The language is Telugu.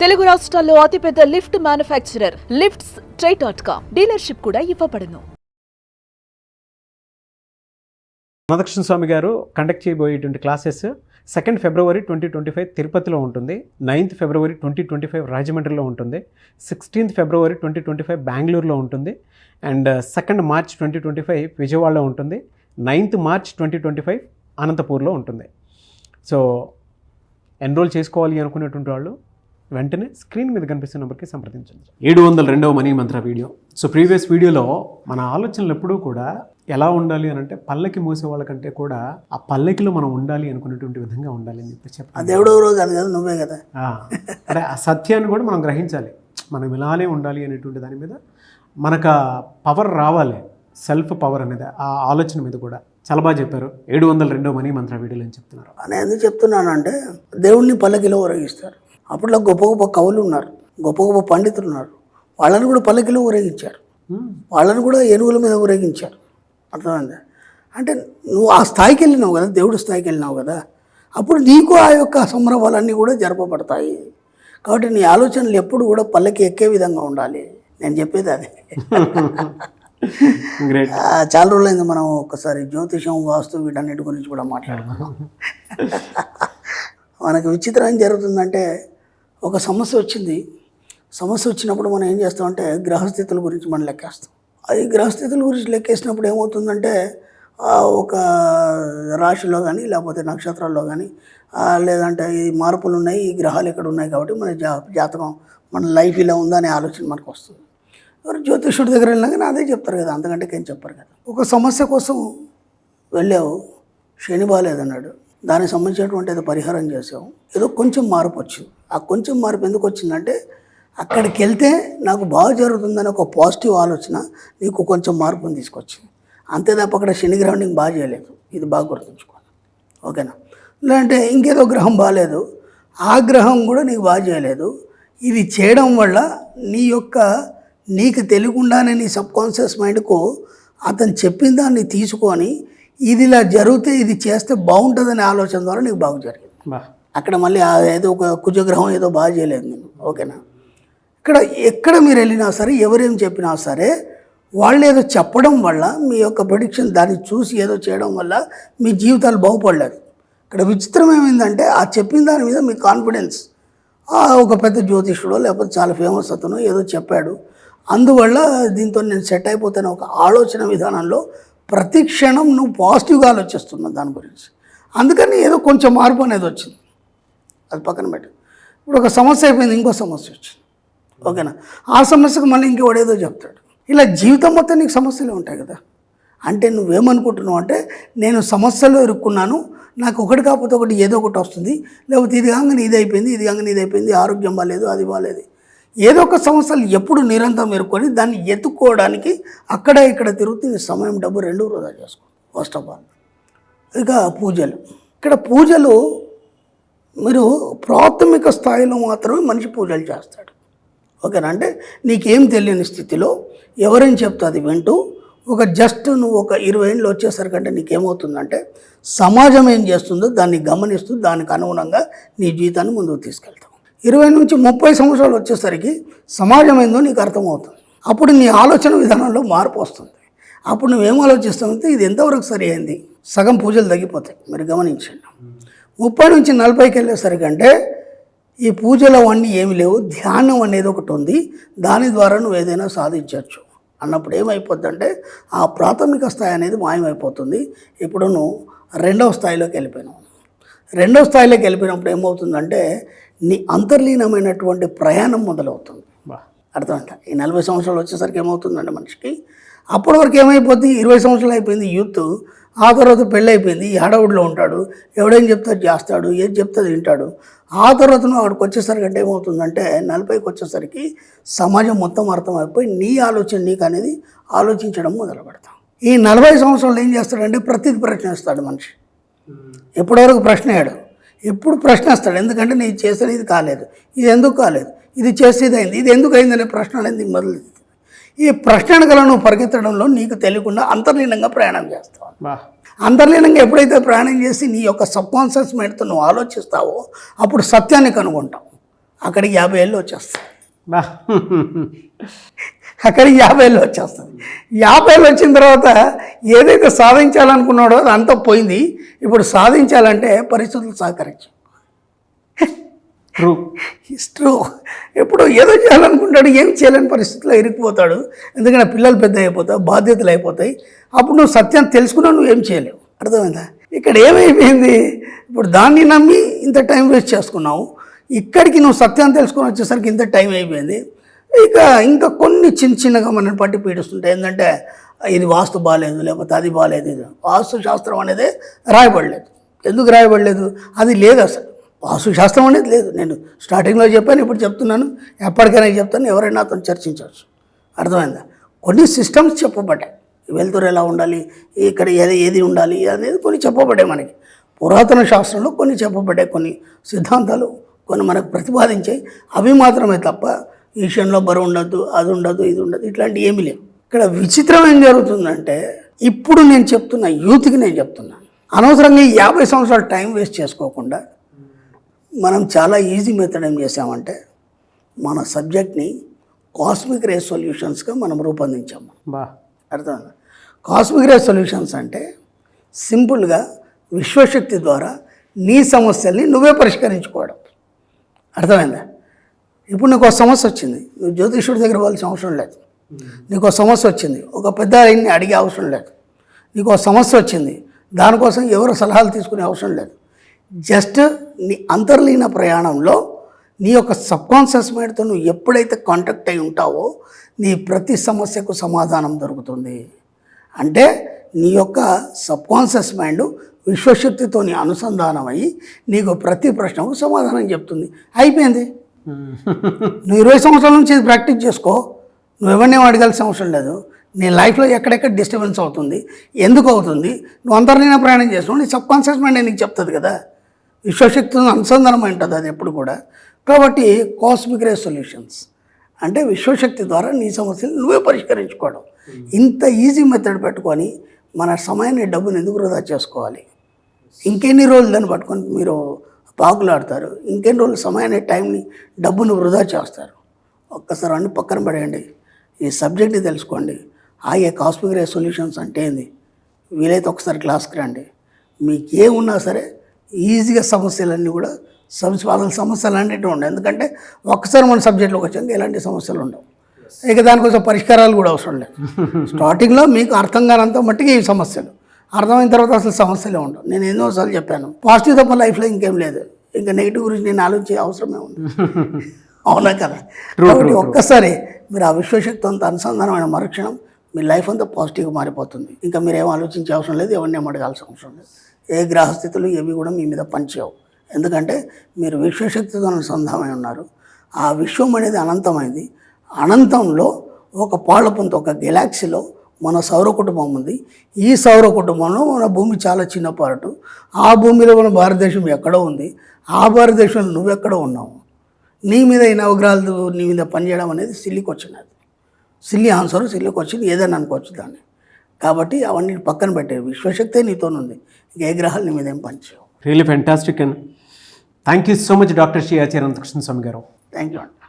తెలుగు రాష్ట్రాల్లో అతిపెద్ద లిఫ్ట్ మ్యానుఫ్యాక్చరర్ లిఫ్ట్స్ ట్రై.com డీలర్షిప్ కూడా ఇవ్వబడును. రాధాకృష్ణ స్వామి గారు కండక్ట్ చేయబోయేటువంటి క్లాసెస్ 2 ఫిబ్రవరి 2025 తిరుపతిలో ఉంటుంది, 9th ఫిబ్రవరి 2025 రాజమండ్రిలో ఉంటుంది, 16th ఫిబ్రవరి 2025 బెంగళూరులో ఉంటుంది, అండ్ 2nd మార్చ్ 2025 విజయవాడలో ఉంటుంది, 9th మార్చ్ 2025 అనంతపూర్లో ఉంటుంది. సో ఎన్రోల్ చేసుకోవాలి అనుకునేటువంటి వాళ్ళు వెంటనే స్క్రీన్ మీద కనిపిస్తున్న నెంబర్కి సంప్రదించండి. 702వ మనీ మంత్ర వీడియో. సో ప్రీవియస్ వీడియోలో మన ఆలోచనలు ఎప్పుడూ కూడా ఎలా ఉండాలి అని అంటే పల్లకి మోసే వాళ్ళకంటే కూడా ఆ పల్లకిలో మనం ఉండాలి అనుకునేటువంటి విధంగా ఉండాలి అని చెప్పి చెప్పాలి. దేవుడు కాదు కదా, నువ్వే కదా. అంటే ఆ సత్యాన్ని కూడా మనం గ్రహించాలి. మనం ఇలానే ఉండాలి అనేటువంటి దాని మీద మనకు పవర్ రావాలి, సెల్ఫ్ పవర్ అనేది ఆ ఆలోచన మీద కూడా చాలా బాగా చెప్పారు. 702వ మనీ మంత్ర వీడియోలో అని చెప్తున్నారు. నేను ఎందుకు చెప్తున్నాను అంటే దేవుణ్ణి పల్లకిలో ఊరేగిస్తారు. అప్పట్లో గొప్ప గొప్ప కవులు ఉన్నారు, గొప్ప గొప్ప పండితులు ఉన్నారు, వాళ్ళని కూడా పల్లకిలో ఊరేగించారు, వాళ్ళని కూడా ఏనుగుల మీద ఊరేగించారు. అర్థమైందా? అంటే నువ్వు ఆ స్థాయికి వెళ్ళినావు కదా, దేవుడి స్థాయికి వెళ్ళినావు కదా, అప్పుడు నీకు ఆ యొక్క సంభ్రమాలన్నీ కూడా జరపబడతాయి. కాబట్టి నీ ఆలోచనలు ఎప్పుడు కూడా పల్లకి ఎక్కే విధంగా ఉండాలి. నేను చెప్పేది అదే. చాలా రోజులైంది మనం ఒకసారి జ్యోతిషం, వాస్తు వీటన్నిటి గురించి కూడా మాట్లాడుకున్నాం. మనకు విచిత్రం ఏం జరుగుతుందంటే, ఒక సమస్య వచ్చింది. సమస్య వచ్చినప్పుడు మనం ఏం చేస్తామంటే గ్రహస్థితుల గురించి మనం లెక్కేస్తాం. అది గ్రహస్థితుల గురించి లెక్కేసినప్పుడు ఏమవుతుందంటే ఒక రాశిలో కానీ లేకపోతే నక్షత్రాల్లో కానీ లేదంటే ఈ మార్పులు ఉన్నాయి, ఈ గ్రహాలు ఎక్కడ ఉన్నాయి కాబట్టి మన జాతకం, మన లైఫ్ ఇలా ఉందనే ఆలోచన మనకు వస్తుంది. ఎవరు జ్యోతిషుడి దగ్గర వెళ్ళినా కానీ అదే చెప్తారు కదా, అంతకంటే ఏం చెప్పారు కదా. ఒక సమస్య కోసం వెళ్ళావు, శని బాగాలేదన్నాడు, దానికి సంబంధించినటువంటి ఏదో పరిహారం చేసావు, ఏదో కొంచెం మార్పు వచ్చింది. ఆ కొంచెం మార్పు ఎందుకు వచ్చిందంటే అక్కడికి వెళ్తే నాకు బాగా జరుగుతుందని ఒక పాజిటివ్ ఆలోచన నీకు కొంచెం మార్పుని తీసుకొచ్చింది. అంతే తప్ప అక్కడ శని గ్రహం నీకు బాగా చేయలేదు. ఇది బాగా గుర్తుంచుకోవాలి, ఓకేనా? లేదంటే ఇంకేదో గ్రహం బాగాలేదు, ఆ గ్రహం కూడా నీకు బాగా చేయలేదు. ఇది చేయడం వల్ల నీకు తెలియకుండానే నీ సబ్కాన్షియస్ మైండ్కు అతను చెప్పిన దాన్ని తీసుకొని ఇది ఇలా జరిగితే ఇది చేస్తే బాగుంటుందనే ఆలోచన ద్వారా నీకు బాగా జరిగింది. అక్కడ మళ్ళీ ఏదో ఒక కుజగ్రహం ఏదో బాగా చేయలేదు నేను, ఓకేనా? ఎక్కడ మీరు వెళ్ళినా సరే, ఎవరేం చెప్పినా సరే, వాళ్ళు ఏదో చెప్పడం వల్ల మీ యొక్క ప్రెడిక్షన్ దాన్ని చూసి ఏదో చేయడం వల్ల మీ జీవితాలు బాగుపడలేదు. ఇక్కడ విచిత్రం ఏమైందంటే ఆ చెప్పిన దాని మీద మీ కాన్ఫిడెన్స్, ఒక పెద్ద జ్యోతిష్యుడో లేకపోతే చాలా ఫేమస్ అతను ఏదో చెప్పాడు, అందువల్ల దీంతో నేను సెట్ అయిపోతాను ఒక ఆలోచన విధానంలో ప్రతి క్షణం నువ్వు పాజిటివ్గా ఆలోచిస్తున్నావు దాని గురించి. అందుకని ఏదో కొంచెం మార్పు అనేది వచ్చింది, అది పక్కన పెట్టు. ఇప్పుడు ఒక సమస్య అయిపోయింది, ఇంకో సమస్య వచ్చింది, ఓకేనా? ఆ సమస్యకు మళ్ళీ ఇంకోటి ఏదో చెప్తాడు. ఇలా జీవితం మొత్తం నీకు సమస్యలు ఉంటాయి కదా. అంటే నువ్వేమనుకుంటున్నావు అంటే నేను సమస్యలో ఇరుక్కున్నాను, నాకు ఒకటి కాకపోతే ఒకటి ఏదో ఒకటి వస్తుంది, లేకపోతే ఇది కాగానే ఇది అయిపోయింది, ఇది కాగానే ఇది అయిపోయింది, ఆరోగ్యం బాగాలేదు, అది బాగాలేదు, ఏదో ఒక సమస్యలు ఎప్పుడు నిరంతరం ఎరుక్కొని దాన్ని ఎత్తుక్కోవడానికి అక్కడ ఇక్కడ తిరుగుతుంది. సమయం, డబ్బు రెండు వృధా చేసుకో. ఫస్ట్ ఆఫ్ ఆల్ ఇక పూజలు. ఇక్కడ పూజలు మీరు ప్రాథమిక స్థాయిలో మాత్రమే మనిషి పూజలు చేస్తాడు, ఓకేనా? అంటే నీకేం తెలియని స్థితిలో ఎవరేం చెప్తా అది వింటూ ఒక జస్ట్ నువ్వు ఒక 20 ఏళ్ళు వచ్చేసరికంటే నీకేమవుతుందంటే సమాజం ఏం చేస్తుందో దాన్ని గమనిస్తూ దానికి అనుగుణంగా నీ జీవితాన్ని ముందుకు తీసుకెళ్తావు. 20 నుంచి 30 సంవత్సరాలు వచ్చేసరికి సమాజం ఏందో నీకు అర్థమవుతుంది. అప్పుడు నీ ఆలోచన విధానంలో మార్పు వస్తుంది. అప్పుడు నువ్వేం ఆలోచిస్తావంటే ఇది ఎంతవరకు సరి అయింది, సగం పూజలు తగ్గిపోతాయి. మీరు గమనించండి. 30 నుంచి 40కి వెళ్ళేసరికంటే ఈ పూజలు అవన్నీ ఏమి లేవు, ధ్యానం అనేది ఒకటి ఉంది, దాని ద్వారా నువ్వు ఏదైనా సాధించవచ్చు అన్నప్పుడు ఏమైపోద్దంటే ఆ ప్రాథమిక స్థాయి అనేది మాయమైపోతుంది. ఇప్పుడు నువ్వు 2వ స్థాయిలోకి వెళ్ళిపోయినావు. 2వ స్థాయిలోకి వెళ్ళిపోయినప్పుడు ఏమవుతుందంటే నీ అంతర్లీనమైనటువంటి ప్రయాణం మొదలవుతుంది. అర్థమంట. ఈ 40 సంవత్సరాలు వచ్చేసరికి ఏమవుతుందంటే మనిషికి అప్పటి వరకు ఏమైపోద్ది, 20 సంవత్సరాలు అయిపోయింది యూత్, ఆ తర్వాత పెళ్ళి అయిపోయింది, ఈ హడావుడిలో ఉంటాడు, ఎవడేం చెప్తే చేస్తాడు, ఏది చెప్తే వింటాడు. ఆ తర్వాత నువ్వు అక్కడికి వచ్చేసరికి అంటే ఏమవుతుందంటే 40కి వచ్చేసరికి సమాజం మొత్తం అర్థమైపోయి నీ ఆలోచన నీకు అనేది ఆలోచించడం మొదలు పెడతాం. ఈ 40 సంవత్సరాలు ఏం చేస్తాడంటే ప్రతిదీ ప్రశ్నిస్తాడు మనిషి. ఎప్పటివరకు ప్రశ్నయాడు, ఎప్పుడు ప్రశ్నిస్తాడు. ఎందుకంటే నేను చేసేది ఇది కాలేదు, ఇది ఎందుకు కాలేదు, ఇది చేసేది అయింది, ఇది ఎందుకు అయిందనే ప్రశ్న అనేది మొదలు. ఈ ప్రశ్నలను నువ్వు పరిగెత్తడంలో నీకు తెలియకుండా అంతర్లీనంగా ప్రయాణం చేస్తావు. అంతర్లీనంగా ఎప్పుడైతే ప్రయాణం చేసి నీ యొక్క సబ్కాన్షియస్ మైండ్తో నువ్వు ఆలోచిస్తావో అప్పుడు సత్యాన్ని కనుగొంటావు. అక్కడికి 50 ఏళ్ళు వచ్చేస్తాయి. బా అక్కడికి 50 ఏళ్ళు వచ్చేస్తుంది. 50 ఏళ్ళు వచ్చిన తర్వాత ఏదైతే సాధించాలనుకున్నాడో అది అంతా పోయింది. ఇప్పుడు సాధించాలంటే పరిస్థితులు సహకరించు. ట్రూ. ట్రూ. ఎప్పుడు ఏదో చేయాలనుకుంటాడు, ఏం చేయలేని పరిస్థితుల్లో ఇరుక్కుపోతాడు. ఎందుకంటే పిల్లలు పెద్ద అయిపోతాయి, బాధ్యతలు అయిపోతాయి. అప్పుడు నువ్వు సత్యం తెలుసుకున్నావు, నువ్వేం చేయలేవు. అర్థమైందా? ఇక్కడ ఏమైపోయింది, ఇప్పుడు దాన్ని నమ్మి ఇంత టైం వేస్ట్ చేసుకున్నావు. ఇక్కడికి నువ్వు సత్యాన్ని తెలుసుకొని వచ్చేసరికి ఇంత టైం అయిపోయింది. ఇంకా కొన్ని చిన్నగా మనల్ని పట్టి పీడిస్తుంటాయి. ఏంటంటే ఇది వాస్తు బాగాలేదు, లేకపోతే అది బాగాలేదు. ఇది వాస్తు శాస్త్రం అనేది రాయబడలేదు. ఎందుకు రాయబడలేదు? అది లేదు అసలు. వాస్తు శాస్త్రం అనేది లేదు. నేను స్టార్టింగ్లో చెప్పాను, ఇప్పుడు చెప్తున్నాను, ఎప్పటికైనా చెప్తాను, ఎవరైనా అతను చర్చించవచ్చు. అర్థమైందా? కొన్ని సిస్టమ్స్ చెప్పబడ్డాయి. వెలుతురు ఎలా ఉండాలి, ఇక్కడ ఏది ఉండాలి అనేది కొన్ని చెప్పబడ్డాయి. మనకి పురాతన శాస్త్రంలో కొన్ని చెప్పబడ్డాయి. కొన్ని సిద్ధాంతాలు కొన్ని మనకు ప్రతిపాదించాయి. అవి మాత్రమే తప్ప ఈ విషయంలో బరువు ఉండద్దు, అది ఉండదు, ఇది ఉండదు, ఇట్లాంటివి ఏమీ లేవు. ఇక్కడ విచిత్రం ఏం జరుగుతుందంటే, ఇప్పుడు నేను చెప్తున్న యూత్కి నేను చెప్తున్నాను, అనవసరంగా 50 సంవత్సరాలు టైం వేస్ట్ చేసుకోకుండా మనం చాలా ఈజీ మెథడ్ ఏం చేసామంటే, మన సబ్జెక్ట్ని కాస్మిక్ రే సొల్యూషన్స్గా మనం రూపొందించాము. బా అర్థమైందా? కాస్మిక్ రే సొల్యూషన్స్ అంటే సింపుల్గా విశ్వశక్తి ద్వారా నీ సమస్యల్ని నువ్వే పరిష్కరించుకోవడం. అర్థమైందా? ఇప్పుడు నీకు ఒక సమస్య వచ్చింది, నువ్వు జ్యోతిష్యుడి దగ్గర వెళ్ళాల్సిన అవసరం లేదు. నీకు ఒక సమస్య వచ్చింది, ఒక పెద్ద ఆయన్ని అడిగే అవసరం లేదు. నీకు ఒక సమస్య వచ్చింది, దానికోసం ఎవరు సలహాలు తీసుకునే అవసరం లేదు. జస్ట్ నీ అంతర్లీన ప్రయాణంలో నీ యొక్క సబ్కాన్షియస్ మైండ్తో నువ్వు ఎప్పుడైతే కాంటాక్ట్ అయి ఉంటావో నీ ప్రతి సమస్యకు సమాధానం దొరుకుతుంది. అంటే నీ యొక్క సబ్కాన్షియస్ మైండ్ విశ్వశక్తితో అనుసంధానం అయ్యి నీకు ప్రతి ప్రశ్నకు సమాధానం చెప్తుంది. అయిపోయింది. నువ్వు 20 సంవత్సరాల నుంచి ఇది ప్రాక్టీస్ చేసుకో. నువ్వు ఎవరిని అడగాల్సిన అవసరం లేదు. నీ లైఫ్లో ఎక్కడెక్కడ డిస్టర్బెన్స్ అవుతుంది, ఎందుకు అవుతుంది, నువ్వు అంతర్లీన ప్రయాణం చేస్తున్నావు, నీ సబ్కాన్షియస్ మైండ్ నీకు చెప్తుంది కదా. విశ్వశక్తితో అనుసంధానం ఉంటుంది అది ఎప్పుడు కూడా. కాబట్టి కాస్మిక్ రే సొల్యూషన్స్ అంటే విశ్వశక్తి ద్వారా నీ సమస్యలు నువ్వే పరిష్కరించుకోవడం. ఇంత ఈజీ మెథడ్ పెట్టుకొని మన సమయాన్ని, డబ్బుని ఎందుకు వృధా చేసుకోవాలి? ఇంకెన్ని రోజులు దాన్ని పట్టుకొని మీరు పాకులాడతారు? ఇంకెన్ని రోజులు సమయాన్ని, టైంని, డబ్బును వృధా చేస్తారు? ఒక్కసారి అన్ని పక్కన పడేయండి, ఈ సబ్జెక్ట్ని తెలుసుకోండి. కాస్మిక్ రే సొల్యూషన్స్ అంటే ఏంది, వీలైతే ఒకసారి క్లాస్కి రండి. మీకు ఏమున్నా సరే ఈజీగా సమస్యలన్నీ కూడా వాళ్ళ సమస్యలు అన్నిటి ఉండవు. ఎందుకంటే ఒక్కసారి మన సబ్జెక్ట్లోకి వచ్చాక ఎలాంటి సమస్యలు ఉండవు. ఇక దానికోసం పరిష్కారాలు కూడా అవసరం లేదు. స్టార్టింగ్లో మీకు అర్థం కానంత మట్టికి ఈ సమస్యలు, అర్థమైన తర్వాత అసలు సమస్యలే ఉండవు. నేను ఎన్నోసార్లు చెప్పాను, పాజిటివ్ తప్ప లైఫ్లో ఇంకేం లేదు. ఇంకా నెగిటివ్ గురించి నేను ఆలోచించే అవసరమే ఉంది. అవునా కదా? కాబట్టి ఒక్కసారి మీరు ఆ విశ్వశక్తి అంత అనుసంధానమైన మరుక్షణం మీ లైఫ్ అంతా పాజిటివ్గా మారిపోతుంది. ఇంకా మీరు ఏం ఆలోచించే అవసరం లేదు, ఎవరిని ఏం అడగాల్సిన అవసరం లేదు. ఏ గ్రహస్థితులు ఏవి కూడా మీ మీద పనిచేయవు. ఎందుకంటే మీరు విశ్వశక్తితో అనుసంధానమై ఉన్నారు. ఆ విశ్వం అనేది అనంతమైంది. అనంతంలో ఒక పాళ్ళపుంత, ఒక గెలాక్సీలో మన సౌర కుటుంబం ఉంది. ఈ సౌర కుటుంబంలో మన భూమి చాలా చిన్న పార్టు. ఆ భూమిలో మన భారతదేశం ఎక్కడో ఉంది. ఆ భారతదేశంలో నువ్వెక్కడో ఉన్నావు. నీ మీద ఈ నవగ్రహాలు నీ మీద పనిచేయడం అనేది సిల్లికి వచ్చినది. సిల్లి ఆన్సర్, సిల్లికి వచ్చింది, ఏదైనా అనుకోవచ్చు దాన్ని. కాబట్టి అవన్నీ పక్కన పెట్టారు. విశ్వశక్తే నీతోనుంది, ఏ గ్రహాలు నీ మీద ఏం పనిచేయవు. Really fantastic and thank you so much doctor Shri ఆచార్య అనంతకృష్ణ స్వామి గారు. థ్యాంక్ యూ అండి.